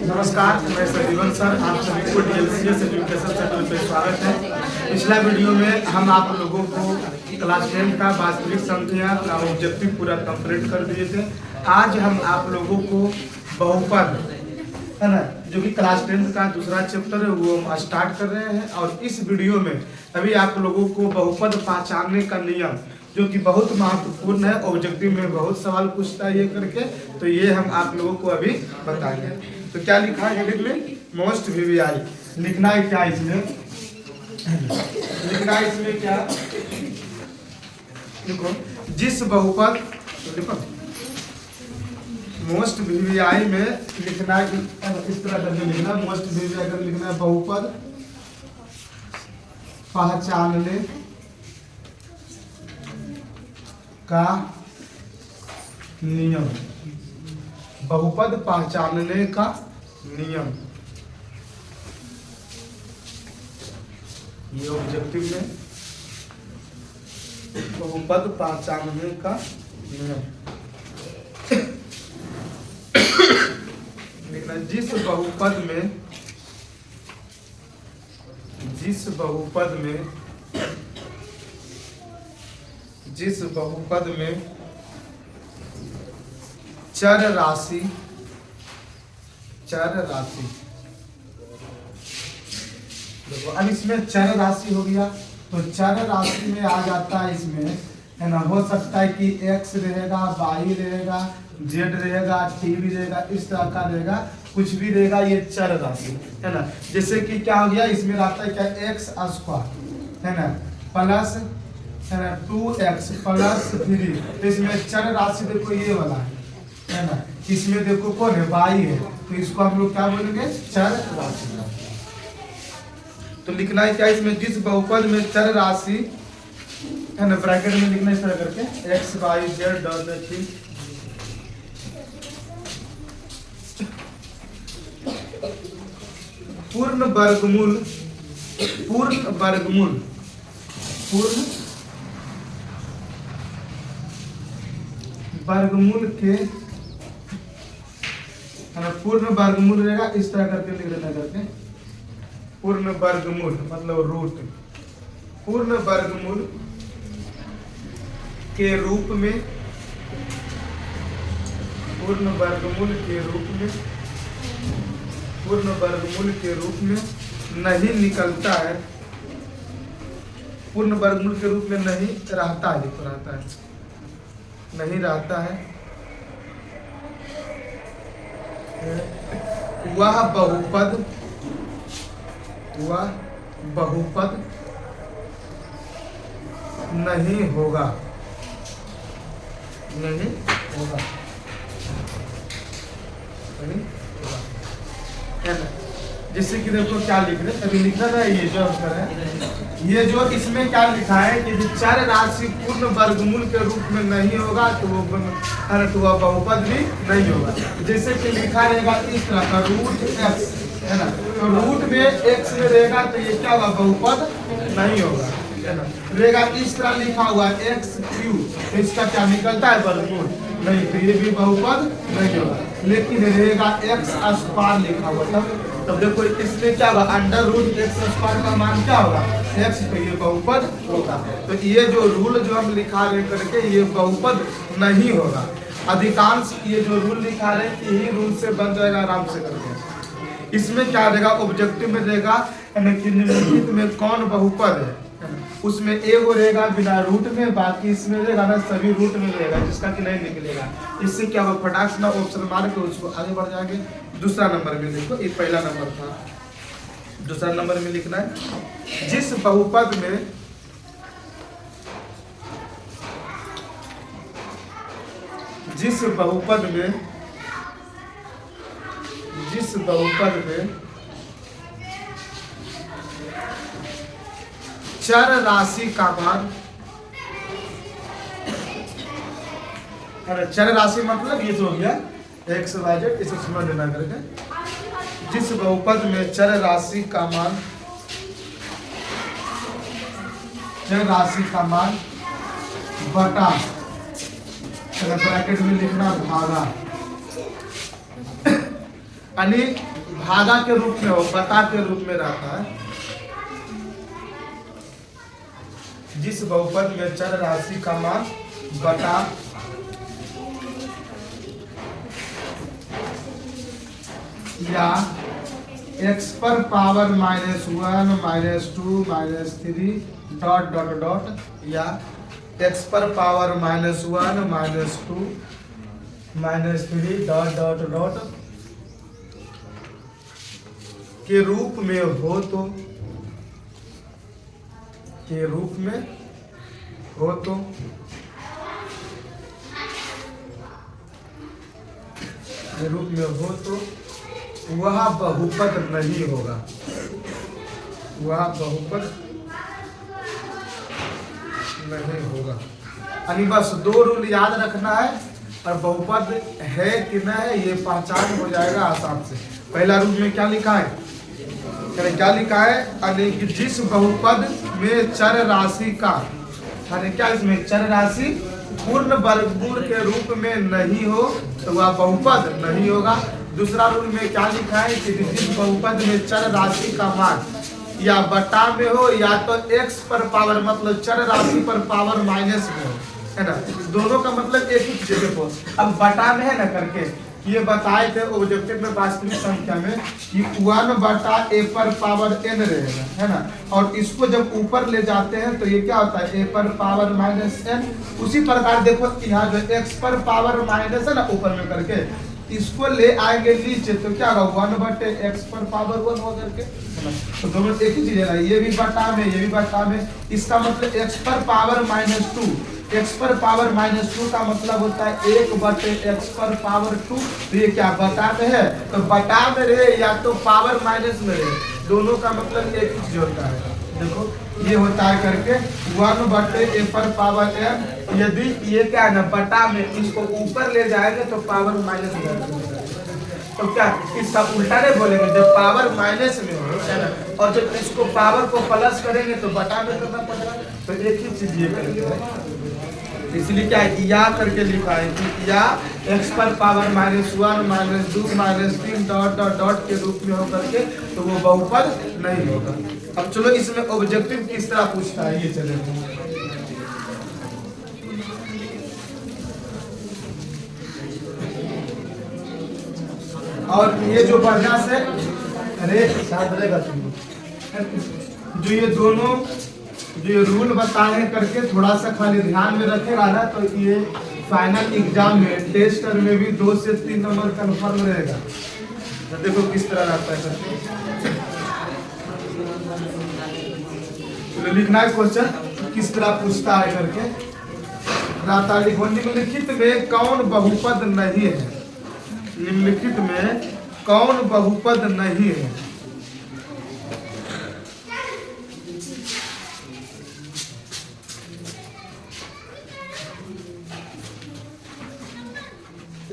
नमस्कार, मैं संजीवन सर, आप सभी को डीएलसीएस एजुकेशन सेंटर पे स्वागत है। पिछला वीडियो में हम आप लोगों को क्लास 10 का वास्तविक संख्या का ऑब्जेक्टिव पूरा कंप्लीट कर दिए थे। आज हम आप लोगों को बहुपद है ना, जो कि क्लास 10 का दूसरा चैप्टर है वो हम स्टार्ट कर रहे हैं। और इस वीडियो में अभी आप लोगों को बहुपद पहचानने का नियम, जो कि बहुत महत्वपूर्ण है, ऑब्जेक्टिव में बहुत सवाल पूछता है ये करके, तो ये हम आप लोगों को अभी बताएंगे। तो क्या लिखा है हेडिंग में? Most VVI. लिखना है क्या इसमें? लिखना है इसमें क्या? देखो, जिस बहुपद, देखो मोस्ट वीवीआई में लिखना है इस तरह करके लिखना। मोस्ट वीवीआई कर लिखना है बहुपद पहचानने का नियम। बहुपद पहचानने का नियम, ये ऑब्जेक्टिव में बहुपद पहचानने का नियम। जिस बहुपद में चर राशि देखो, अब इसमें चर राशि हो गया, तो चर राशि में आ जाता है इसमें, है ना। हो सकता है कि x रहेगा, y रहेगा, z रहेगा, t भी रहेगा, इस तरह का रहेगा, कुछ भी रहेगा, ये चर राशि है ना। जैसे कि क्या हो गया, इसमें रहता है क्या, x स्क्वायर है ना प्लस है ना 2x प्लस 3। तो इसमें चर राशि देखो ये वाला है ना। इसमें देखो कौन है, y है, तो इसको हम लोग क्या बोलेंगे, चर राशि। तो लिखना है क्या इसमें, जिस बहुपद में चर राशि है ना, ब्रैकेट में लिखना इस तरह करके x y z डॉट थी। पूर्ण वर्गमूल के पूर्ण वर्गमूल रहेगा, इस तरह करके लिख देना करके। पूर्ण वर्गमूल मतलब रूट, पूर्ण वर्गमूल के रूप में, पूर्ण वर्गमूल के रूप में नहीं निकलता है, पूर्ण वर्गमूल के रूप में नहीं रहता है, देखो रहता है, नहीं रहता है, वह बहुपद नहीं होगा। जैसे कि देखो क्या लिख रहे, अभी लिखना था ये जो हम कर रहे हैं, ये जो इसमें क्या लिखा है कि चर राशि पूर्ण वर्गमूल के रूप में नहीं होगा, तो वो बहुपद भी नहीं होगा। जैसे कि लिखा रहेगा इस तरह का, रूट x है ना, तो रूट में x में रहेगा, तो ये क्या होगा, बहुपद नहीं होगा है ना। रहेगा इस तरह लिखा हुआ x क्यूब, तो इसका क्या निकलता है, वर्गमूल नहीं, तो ये भी बहुपद नहीं होगा। लेकिन रहेगा x स्क्वायर लिखा हुआ, तब देखो इसमें क्या होगा, अंडर रूट x स्क्वायर का मान क्या होगा, x, तो ये बहुपद होगा। तो ये जो रूल जो हम लिखा रहे करके, ये बहुपद नहीं होगा। अधिकांश ये जो रूल लिखा रहे, यही रूल से बन जाएगा आराम से करके। इसमें क्या रहेगा, ऑब्जेक्टिव में रहेगा निम्नलिखित में कौन बहुपद है, उसमें एगो रहेगा बिना रूट में, बाकी इसमें रहेगा ना सभी रूट में रहेगा, जिसका कि नहीं निकलेगा। इससे क्या होगा, फटाक से ना ऑप्शन मार के उसको आगे बढ़ जाएंगे। दूसरा नंबर में देखो, ये पहला नंबर था, दूसरा नंबर में लिखना है, जिस बहुपद में चर राशि का मान, चर राशि मतलब ये जो हो गया x y z, इसे समझ लेना करके। जिस बहुपद में चर राशि का मान चर राशि का मान बटा ब्रैकेट में लिखना भागा यानी भागा के रूप में हो, बटा के रूप में रहता है। जिस बहुपद में चर राशि का मान बटा या x पर पावर -1 -2 -3 डॉट डॉट डॉट या x पर पावर -1 -2 -3 डॉट डॉट डॉट के रूप में हो तो के रूप में हो तो के रूप में हो तो वह बहुपद नहीं होगा, वह बहुपद नहीं होगा। यानी बस दो रूल याद रखना है और बहुपद है कि न है ये पहचान हो जाएगा आसान से। पहला रूल में क्या लिखा है, क्या लिखा है, यानी कि जिस बहुपद में चर राशि का, यानी क्या इसमें चर राशि पूर्ण वर्गमूल के रूप में नहीं हो तो वह बहुपद नहीं होगा। दूसरा रूल में क्या लिखा है कि जिस बहुपद में चर राशि का मान या बटा में हो या तो x पर पावर मतलब चर राशि पर पावर माइनस में हो, है ना, दोनों का मतलब एक ही चीज। देखो अब बटा में है ना करके ये बताए थे ऑब्जेक्टिव में वास्तविक संख्या में कि 1/a पर पावर n रहेगा, है ना, और इसको जब ऊपर ले जाते हैं तो ये क्या होता है a पर पावर -n। उसी प्रकार देखो यहाँ जो x पर पावर माइनस है ना ऊपर में करके इसको ले आएंगे नीचे तो क्या होगा 1/x पर पावर 1 हो करके, तो दोनों एक ही चीज है ना, ये भी बटा में ये भी बटा में। इसका मतलब x पर पावर -2, x पर पावर -2 का मतलब होता है 1/x पर पावर 2। तो ये क्या बटा में है तो बटा में रहे या तो पावर माइनस में रहे, दोनों का मतलब एक ही चीज होता है। देखो ये होता है करके 1/a पर पावर n। यदि ये क्या है ना बटा में इसको ऊपर ले जाएंगे तो पावर माइनस में जाएगा, तो क्या इसका उल्टा नहीं बोलेंगे, जब पावर माइनस में हो है ना, और जब इसको पावर को प्लस करेंगे तो बटा में करना पड़ेगा, तो एक ही चीज ये करेंगे। इसलिए क्या है या करके लिखा है कि या x पर पावर -1 -2 -3 डॉट डॉट डॉट के रूप में हो करके तो वो बहुपद नहीं होगा। अब चलो इसमें ऑब्जेक्टिव किस तरह पूछता है ये चले। और ये जो बढ़िया से अरे साथ रहेगा जो ये दोनों जो ये रूल बताए करके थोड़ा सा खाली ध्यान में रखेगा ना तो ये फाइनल एग्जाम में टेस्टर में भी 2 से 3 नंबर कंफर्म रहेगा। तो देखो किस तरह रहता है करके तो लिखना है क्वेश्चन किस तरह पूछता है करके रहता है। लिखो निम्नलिखित में कौन बहुपद नहीं है, निम्नलिखित में कौन बहुपद नहीं है।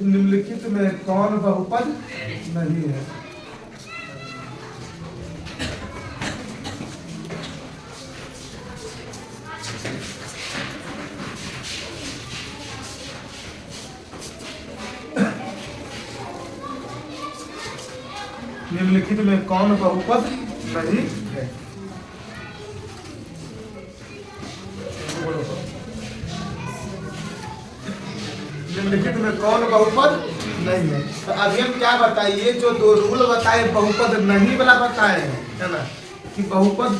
निम्नलिखित में कौन बहुपद नहीं है। निम्नलिखित में कौन बहुपद नहीं है। निम्नलिखित में कौन बहुपद नहीं है। तो अभी हम क्या बताइए जो दो रूल बताए बहुपद नहीं वाला बताए है ना कि बहुपद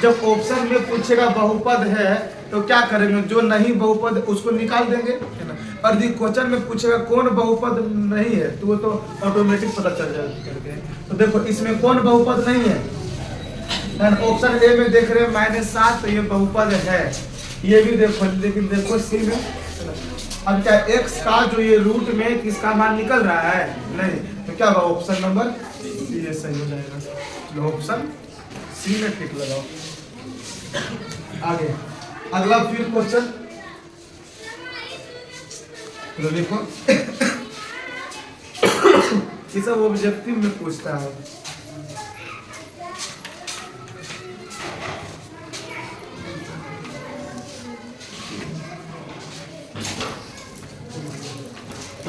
जब ऑप्शन में पूछेगा बहुपद है तो क्या करेंगे, जो नहीं बहुपद उसको निकाल देंगे है ना। और यदि क्वेश्चन में पूछेगा कौन बहुपद नहीं है तो वो तो ऑटोमेटिक पता चल जाएगा। तो देखो इसमें कौन बहुपद नहीं है, ऑप्शन ए में देख रहे हैं -7 तो ये बहुपद है। ये भी देखो लेकिन देखो सी में अब क्या x का जो ये रूट में किसका मान निकल रहा है नहीं, तो क्या होगा ऑप्शन नंबर सी ये सही हो जाएगा। ऑप्शन सी में टिक लगाओ। आगे अगला फिर क्वेश्चन तो देखो ये सब ऑब्जेक्टिव में पूछता है।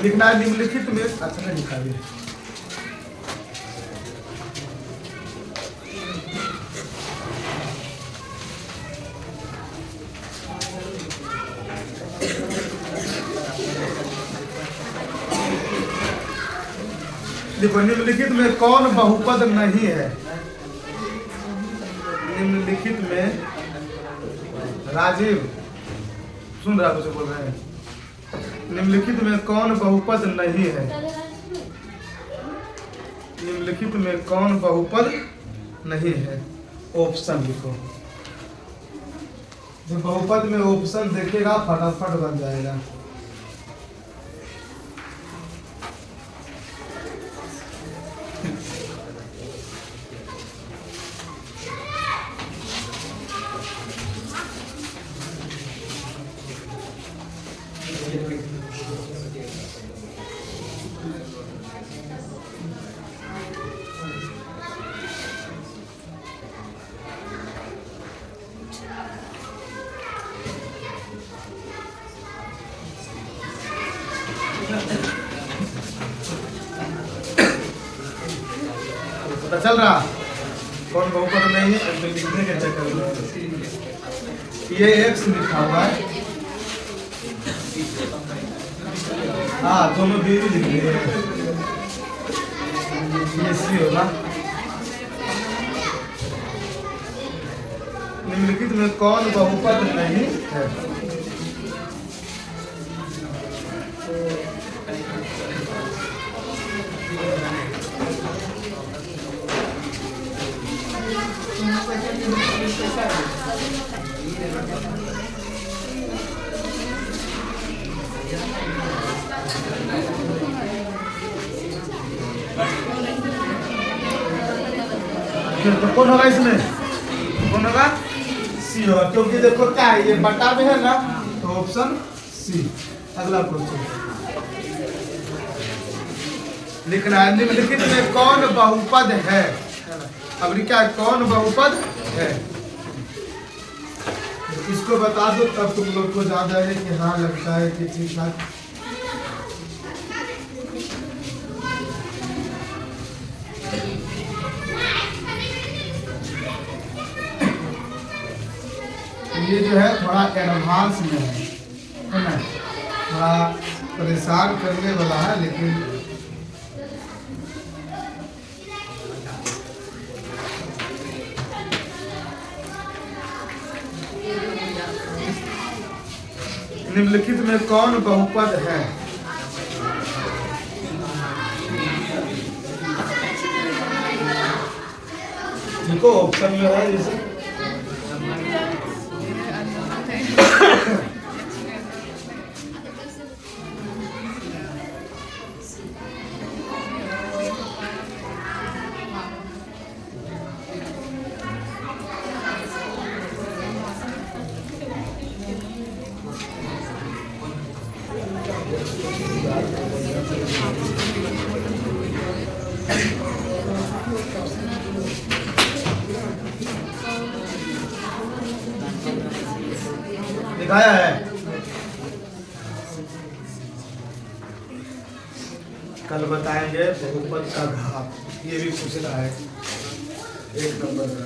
लिखना है निम्नलिखित में अच्छा नहीं लिखा है देखो निम्नलिखित में कौन बहुपद नहीं है? निम्नलिखित में राजीव सुन रहा मुझे बोल रहे हैं, निम्नलिखित में कौन बहुपद नहीं है? निम्नलिखित में कौन बहुपद नहीं है? ऑप्शन लिखो। जो बहुपद में ऑप्शन देखेगा फटाफट बन जाएगा। पता चल रहा कौन बहुपद नहीं है? तो लिखने के चक्कर में ये एक्स लिखा हुआ है, हाँ दोनों भी लिख दिए, ये सी होगा। निम्नलिखित में कौन बहुपद नहीं है? तो कौन होगा इसमें? कौन होगा? सी होगा, क्योंकि देखो क्या है, ये बटा में है ना, तो ऑप्शन सी। अगला क्वेश्चन लिखना है, निम्नलिखित में कौन बहुपद है? अब क्या कौन बहुपद है? इसको बता दो तब तुम लोग को ज्यादा है कि हाँ लगता है कि ठीक ठाक। ये जो है थोड़ा एडवांस में है ना, थोड़ा परेशान करने वाला है, लेकिन निम्नलिखित में कौन बहुपद है? देखो ऑप्शन में है जैसे दिखाया है। कल बताएंगे बहुपद का घात, ये भी पूछना है 1 नंबर का।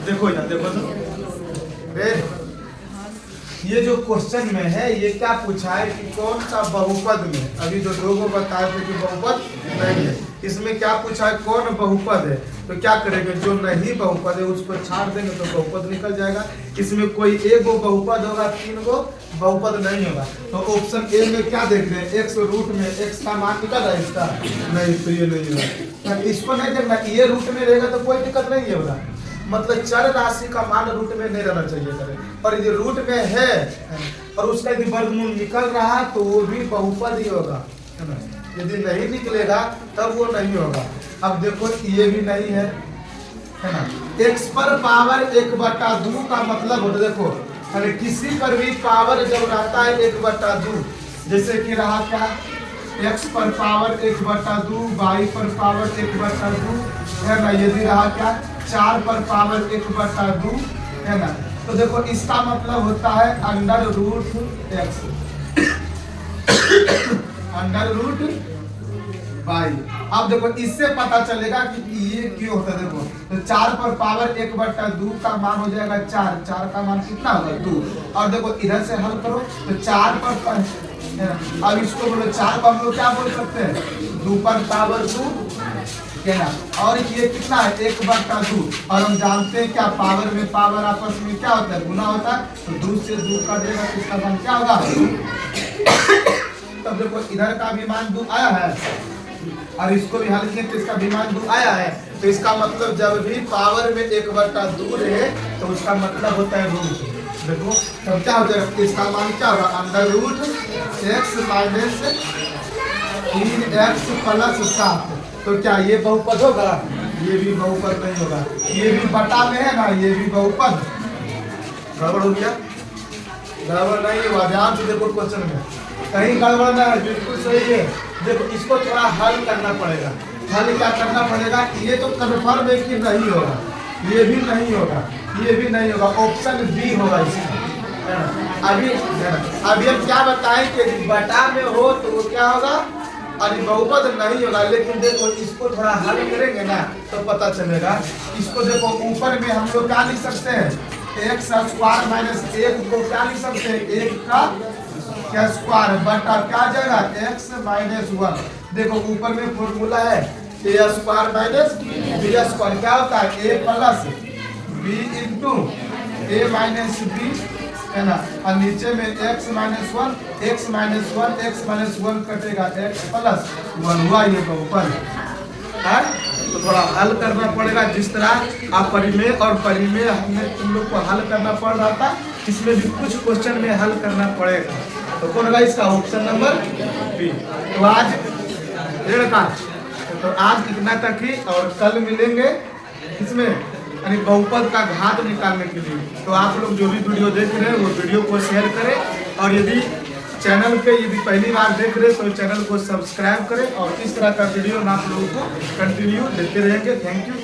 देखो इधर देखो तो ये जो क्वेश्चन में है ये क्या पूछा है कि कौन सा बहुपद में, अभी जो लोगों बताए थे कि बहुपद नहीं है, इसमें क्या पूछा है कौन बहुपद है। तो क्या करेंगे, जो नहीं बहुपद है उस पर छाड़ देंगे तो बहुपद निकल जाएगा। इसमें कोई एक गो बहुपद होगा, 3 गो बहुपद नहीं होगा। तो ऑप्शन ए में क्या देख रहे हैं, एक्स रूट में एक्स का मान निकल रहा है इसका, नहीं तो ये नहीं होगा। इसको नहीं देखना, ये रूट में रहेगा तो कोई दिक्कत नहीं होगा, मतलब चर राशि का मान रूट में नहीं रहना चाहिए करे, और यदि रूट में है और उसका यदि वर्गमूल निकल रहा है तो वो भी बहुपद ही होगा, है ना। यदि नहीं निकलेगा तब वो नहीं होगा। अब देखो ये भी नहीं है ना, x पर पावर 1/2 का मतलब होता, देखो अरे किसी पर भी पावर जब रहता है 1/2, जैसे कि रहा क्या, x पर पावर 1/2, y पर पावर 1/2 है ना, यदि रहा क्या 4 पर पावर 1/2 है ना। तो देखो इसका मतलब होता है √x, √x बाई। अब देखो इससे पता चलेगा कि ये क्यों होता है। देखो तो 4 पर पावर 1/2 का मान हो जाएगा 4, 4 का मान कितना होगा 2। और देखो इधर से हल करो तो 4 पर अब इसको बोलो 4 को हम लोग क्या बोल सकते हैं 2 पर पावर 2 है ना। और ये कितना है 1/2। और हम जानते हैं क्या पावर में पावर आपस में क्या होता है गुना होता है। तो 2 से 2 कटेगा तो इसका मान क्या होगा। तब देखो इधर का भी मान 2 आया है और इसको भी हल किए तो इसका भी मान 2 आया है। तो इसका मतलब जब भी पावर में 1/2 रहे तो उसका मतलब होता है रूट। देखो तब क्या हो जाएगा इसका मान क्या होगा √x माइनस 3x प्लस 7। तो क्या ये बहुपद होगा। ये भी बहुपद नहीं होगा। ये भी बटा में है ना ये भी बहुपद। गड़बड़ हो गया। गड़बड़ नहीं हुआ ध्यान से देखो क्वेश्चन में कहीं गड़बड़ ना है बिल्कुल सही है। देखो इसको थोड़ा हल करना पड़ेगा। हल क्या करना पड़ेगा ये तो कन्फर्म है कि नहीं होगा। ये भी नहीं होगा ये भी नहीं होगा ऑप्शन बी होगा इसका। अभी हम क्या बताएं कि बटा में हो तो वो क्या होगा अरे बहुपद नहीं होगा। लेकिन देखो इसको थोड़ा हल करेंगे ना तो पता चलेगा। इसको देखो ऊपर में हम लोग क्या लिख सकते हैं x² माइनस 1 को क्या लिख सकते हैं 1 का क्या स्क्वायर बटा क्या आ जाएगा x माइनस 1। देखो ऊपर में फॉर्मूला है a² माइनस b² क्या होता है a plus b into a minus b है ना। और नीचे में x माइनस 1 कटेगा x प्लस 1 हुआ ये बहुपद है। तो थोड़ा हल करना पड़ेगा जिस तरह आप परिमेय और परिमेय हमने तुम लोग को हल करना पड़ रहा था इसमें भी कुछ क्वेश्चन में हल करना पड़ेगा। तो कौन होगा इसका ऑप्शन नंबर बी। तो आज डेढ़ का तो आज इतना तक ही और कल मिलेंगे इसमें यानी बहुपद का घात निकालने के लिए। तो आप लोग जो भी वीडियो देख रहे हैं वो वीडियो को शेयर करें और यदि चैनल पे यदि पहली बार देख रहे तो चैनल को सब्सक्राइब करें और इस तरह का वीडियो आप लोगों को कंटिन्यू देते रहेंगे। Thank you.